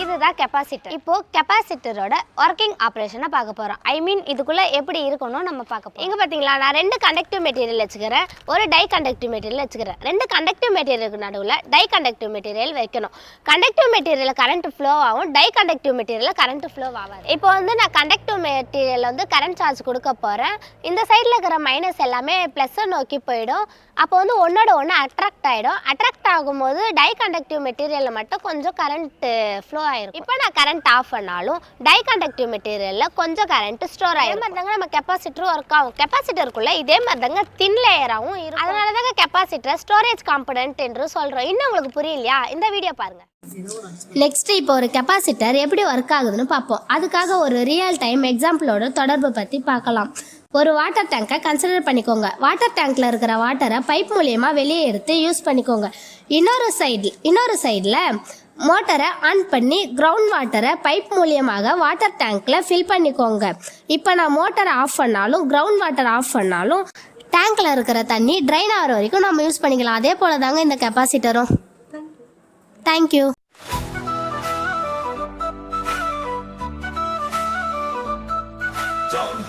இதுதான் கெபாசிட்டர். இப்போ கெபாசிட்டரோட ஒர்க்கிங் ஆப்ரேஷனை பார்க்க போகிறோம். ஐ மீன் இதுக்குள்ளே எப்படி இருக்கணும் நம்ம பார்க்க போகிறோம். இங்கே பார்த்தீங்களா, நான் 2 கண்டக்டிவ் மெட்டீரியல் வச்சுக்கிறேன், ஒரு டை கண்டக்டிவ் மெட்டீரியல் வச்சுக்கிறேன். 2 கண்டக்டிவ் மெட்டீரியலுக்கு நடுவில் டை கண்டக்டிவ் மெட்டீரியல் வைக்கணும். கண்டக்டிவ் மெட்டீரியலில் கரண்ட் ஃப்ளோ ஆகும், டை கண்டக்டிவ் மெட்டீரியலில் கரண்ட் ஃப்ளோ ஆகாது. இப்போ நான் கண்டக்டிவ் மெட்டீரியல் கரண்ட் சார்ஜ் கொடுக்க போகிறேன். இந்த சைடில் இருக்கிற மைனஸ் எல்லாமே ப்ளஸ்ஸை நோக்கி போயிடும். அப்போ ஒன்றோட ஒன்று அட்ராக்ட் ஆகிடும். அட்ராக்ட் ஆகும்போது டை கண்டக்டிவ் மெட்டீரியலில் மட்டும் கொஞ்சம் கரண்ட் ஃப்ளோ ஆகிடும். இப்போ நான் கரண்ட் ஆஃப் பண்ணாலும் டை கண்டக்டிவ் மெட்டீரியலில் கொஞ்சம் கரண்ட் ஸ்டோர் ஆகிடும். மாதிரி தாங்க நம்ம கெப்பாசிட்டரும் ஒர்க் ஆகும். கெப்பாசிட்டருக்குள்ளே இதே மாதிரி தாங்க தின் லேயராகவும் இருக்கும். அதனால தாங்க கெப்பாசிட்டர் ஸ்டோரேஜ் காம்பனன்ட் என்று சொல்கிறோம். இன்னும் உங்களுக்கு புரியலையா? இந்த வீடியோ பாருங்கள். நெக்ஸ்ட் இப்போ ஒரு கெப்பாசிட்டர் எப்படி ஒர்க் ஆகுதுன்னு பார்ப்போம். அதுக்காக ஒரு ரியல் டைம் எக்ஸாம்பிளோட தொடர்பு பற்றி பார்க்கலாம். ஒரு வாட்டர் டேங்கை கன்சிடர் பண்ணிக்கோங்க. வாட்டர் டேங்க்ல இருக்கிற வாட்டரை பைப் மூலியமா வெளியே எடுத்து யூஸ் பண்ணிக்கோங்க. இன்னொரு சைடில் மோட்டரை ஆன் பண்ணி கிரவுண்ட் வாட்டரை பைப் மூலியமாக வாட்டர் டேங்க்ல ஃபில் பண்ணிக்கோங்க. இப்போ நான் மோட்டரை ஆஃப் பண்ணாலும் கிரவுண்ட் வாட்டர் ஆஃப் பண்ணாலும் டேங்க்ல இருக்கிற தண்ணி ட்ரைன் ஆகிற வரைக்கும் நம்ம யூஸ் பண்ணிக்கலாம். அதே போல தாங்க இந்த கெப்பாசிட்டரும். தேங்க்யூ. Don't